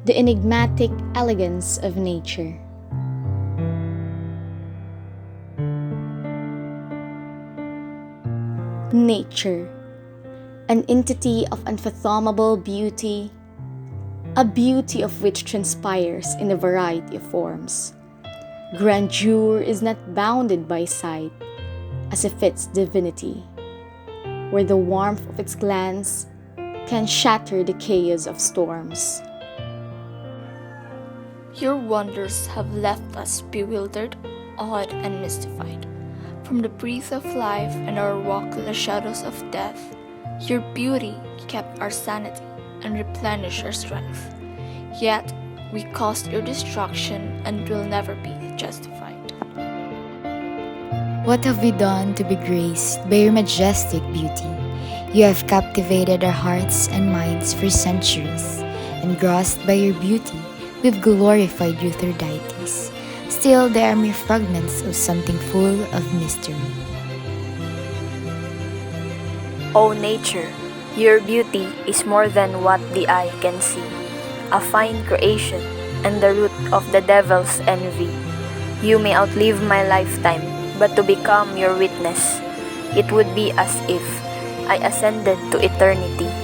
the enigmatic elegance of nature. Nature, an entity of unfathomable beauty, a beauty of which transpires in a variety of forms. Grandeur is not bounded by sight, as if its divinity, where the warmth of its glance can shatter the chaos of storms. Your wonders have left us bewildered, awed, and mystified. From the breath of life and our walk in the shadows of death, your beauty kept our sanity and replenished our strength. Yet, we caused your destruction and will never be justified. What have we done to be graced by your majestic beauty? You have captivated our hearts and minds for centuries. Engrossed by your beauty, we've glorified you through deities. Still, they are mere fragments of something full of mystery. O nature, your beauty is more than what the eye can see, a fine creation and the root of the devil's envy. You may outlive my lifetime, but to become your witness, it would be as if I ascended to eternity.